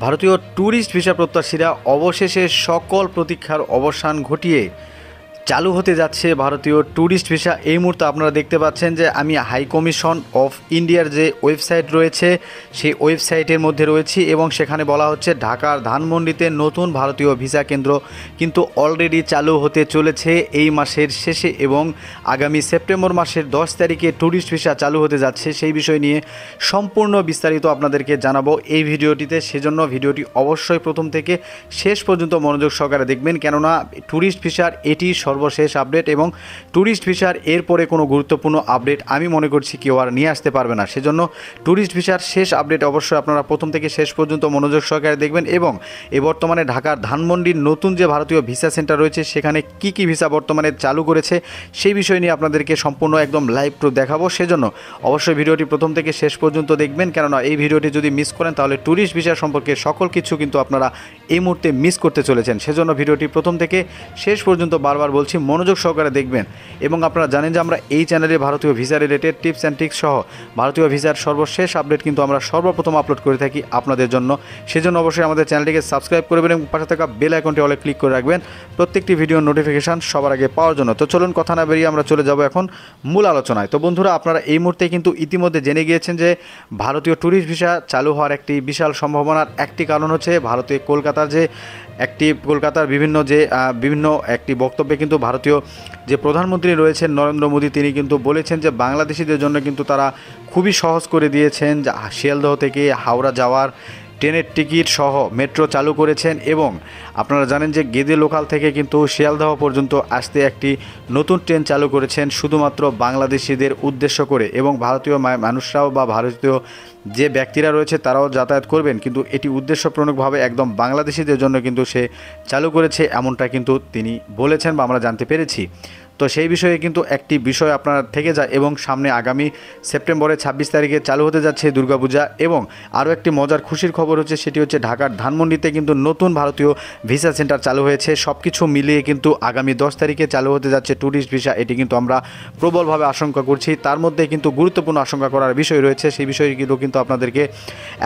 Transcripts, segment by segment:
ভারতীয় tourist visa প্রত্যাশীরা অবশেষে সকল প্রতীক্ষার অবসান ঘটিয়ে চালু হতে যাচ্ছে ভারতীয় ট্যুরিস্ট ভিসা। এই মুহূর্তে আপনারা দেখতে পাচ্ছেন যে আমি হাই কমিশন অফ ইন্ডিয়ার যে ওয়েবসাইট রয়েছে সেই ওয়েবসাইটের মধ্যে রয়েছি এবং সেখানে বলা হচ্ছে ঢাকার ধানমন্ডিতে নতুন ভারতীয় ভিসা কেন্দ্র কিন্তু অলরেডি চালু হতে চলেছে এই মাসের শেষে এবং আগামী সেপ্টেম্বর মাসের 10 তারিখে ট্যুরিস্ট ভিসা চালু হতে যাচ্ছে। সেই বিষয় নিয়ে সম্পূর্ণ বিস্তারিত আপনাদেরকে জানাবো এই ভিডিওটিতে। সেজন্য ভিডিওটি অবশ্যই প্রথম থেকে শেষ পর্যন্ত মনোযোগ সহকারে দেখবেন, কেননা ট্যুরিস্ট ভিসার এটি সর্বশেষ আপডেট এবং ট্যুরিস্ট ভিসার এরপরে কোনো গুরুত্বপূর্ণ আপডেট আমি মনে করছি কেউ আর নিয়ে আসতে পারবে না। সেজন্য ট্যুরিস্ট ভিসার শেষ আপডেট অবশ্যই আপনারা প্রথম থেকে শেষ পর্যন্ত মনোযোগ সহকারে দেখবেন এবং বর্তমানে ঢাকার ধানমন্ডির নতুন যে ভারতীয় ভিসা সেন্টার রয়েছে সেখানে কি কি ভিসা বর্তমানে চালু করেছে সেই বিষয় নিয়ে আপনাদেরকে সম্পূর্ণ একদম লাইভ টু দেখাবো। সেজন্য অবশ্যই ভিডিওটি প্রথম থেকে শেষ পর্যন্ত দেখবেন, কেননা এই ভিডিওটি যদি মিস করেন তাহলে ট্যুরিস্ট ভিসা সম্পর্কে সকল কিছু কিন্তু আপনারা এই মুহূর্তে মিস করতে চলেছেন। সেজন্য ভিডিওটি প্রথম থেকে শেষ পর্যন্ত বারবার বলছি মনোযোগ সহকারে দেখবেন। এবং আপনারা জানেন যে আমরা এই চ্যানেলে ভারতীয় visa related tips and tricks সহ ভারতীয় ভিসার সর্বশেষ আপডেট কিন্তু আমরা সর্বপ্রথম আপলোড করে থাকি আপনাদের জন্য। সেজন্য অবশ্যই আমাদের চ্যানেলটিকে সাবস্ক্রাইব করবেন এবং পাশে থাকা বেল আইকনটি অলে ক্লিক করে রাখবেন প্রত্যেকটি ভিডিওর নোটিফিকেশান সবার আগে পাওয়ার জন্য। তো চলুন কথা না বেরিয়ে আমরা চলে যাব এখন মূল আলোচনায়। তো বন্ধুরা, আপনারা এই মুহূর্তে কিন্তু ইতিমধ্যে জেনে গিয়েছেন যে ভারতীয় ট্যুরিস্ট ভিসা চালু হওয়ার একটি বিশাল সম্ভাবনার একটি কারণ হচ্ছে ভারতীয় কলকাতার বিভিন্ন একটি বক্তব্যে কিন্তু ভারতীয় যে প্রধানমন্ত্রী রয়েছেন নরেন্দ্র মোদী, তিনি কিন্তু বলেছেন যে বাংলাদেশিদের জন্য কিন্তু তারা খুবই সহজ করে দিয়েছেন। শিয়ালদহ থেকে হাওড়া যাওয়ার ট্রেনের টিকিট সহ মেট্রো চালু করেছেন এবং আপনারা জানেন যে গেদে লোকাল থেকে কিন্তু শিয়ালদহ পর্যন্ত আসতে একটি নতুন ট্রেন চালু করেছেন শুধুমাত্র বাংলাদেশিদের উদ্দেশ্য করে এবং ভারতীয় মানুষরাও বা ভারতীয় যে ব্যক্তিরা রয়েছে তারাও যাতায়াত করবেন, কিন্তু এটি উদ্দেশ্যপ্রণকভাবে একদম বাংলাদেশিদের জন্য কিন্তু সে চালু করেছে, এমনটা কিন্তু তিনি বলেছেন বা আমরা জানতে পেরেছি। তো সেই বিষয়ে কিন্তু একটি বিষয় আপনার থেকে যায় এবং সামনে আগামী সেপ্টেম্বরে 26 তারিখে চালু হতে যাচ্ছে দুর্গাপূজা এবং আরও একটি মজার খুশির খবর হচ্ছে সেটি হচ্ছে ঢাকার ধানমন্ডিতে কিন্তু নতুন ভারতীয় ভিসা সেন্টার চালু হয়েছে। সব কিছু মিলিয়ে কিন্তু আগামী 10 তারিখে চালু হতে যাচ্ছে ট্যুরিস্ট ভিসা, এটি কিন্তু আমরা প্রবলভাবে আশঙ্কা করছি। তার মধ্যে কিন্তু গুরুত্বপূর্ণ আশঙ্কা করার বিষয় রয়েছে, সেই বিষয়গুলো কিন্তু আপনাদেরকে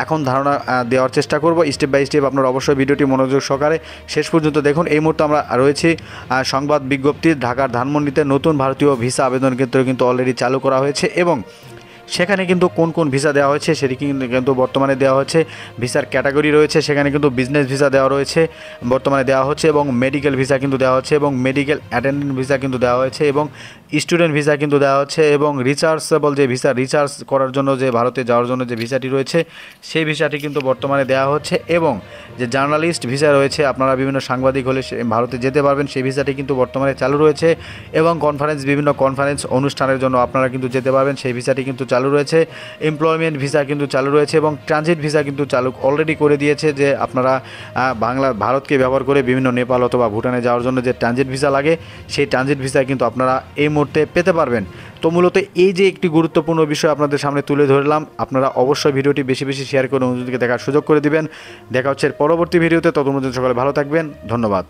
এখন ধারণা দেওয়ার চেষ্টা করব স্টেপ বাই স্টেপ। আপনারা অবশ্যই ভিডিওটি মনোযোগ সহকারে শেষ পর্যন্ত দেখুন। এই মুহূর্তে আমরা রয়েছি সংবাদ বিজ্ঞপ্তি ঢাকার ধানমন্ডিতে নতুন ভারতীয় ভিসা আবেদন কেন্দ্র কিন্তু অলরেডি চালু করা হয়েছে এবং সেখানে কিন্তু কোন কোন ভিসা দেওয়া হয়েছে সেটি কিন্তু বর্তমানে দেওয়া হচ্ছে। ভিসার ক্যাটাগরি রয়েছে, সেখানে কিন্তু বিজনেস ভিসা দেওয়া রয়েছে বর্তমানে দেওয়া হচ্ছে এবং মেডিকেল ভিসা কিন্তু দেওয়া হচ্ছে এবং মেডিকেল অ্যাটেন্ডেন্ট ভিসা কিন্তু দেওয়া হয়েছে এবং স্টুডেন্ট ভিসা কিন্তু দেওয়া হচ্ছে এবং রিচার্জেবল যে ভিসা, রিচার্জ করার জন্য যে ভারতে যাওয়ার জন্য যে ভিসাটি রয়েছে সেই ভিসাটি কিন্তু বর্তমানে দেওয়া হচ্ছে এবং যে জার্নালিস্ট ভিসা রয়েছে, আপনারা বিভিন্ন সাংবাদিক হলে ভারতে যেতে পারবেন সেই ভিসাটি কিন্তু বর্তমানে চালু রয়েছে এবং বিভিন্ন কনফারেন্স অনুষ্ঠানের জন্য আপনারা কিন্তু যেতে পারবেন সেই ভিসাটি কিন্তু চালু রয়েছে। এমপ্লয়মেন্ট ভিসা কিন্তু চালু রয়েছে এবং ট্রানজিট ভিসা কিন্তু চালু অলরেডি করে দিয়েছে যে আপনারা ভারতকে ব্যবহার করে বিভিন্ন নেপাল অথবা ভুটানে যাওয়ার জন্য যে ট্রানজিট ভিসা লাগে সেই ট্রানজিট ভিসা কিন্তু আপনারা এই মুহূর্তে পেতে পারবেন। তো মূলত এই যে একটি গুরুত্বপূর্ণ বিষয় আপনাদের সামনে তুলে ধরলাম, আপনারা অবশ্যই ভিডিওটি বেশি বেশি শেয়ার করে অন্যদেরকে দেখার সুযোগ করে দিবেন। দেখা হচ্ছে পরবর্তী ভিডিওতে, ততক্ষণ পর্যন্ত সকলে ভালো থাকবেন, ধন্যবাদ।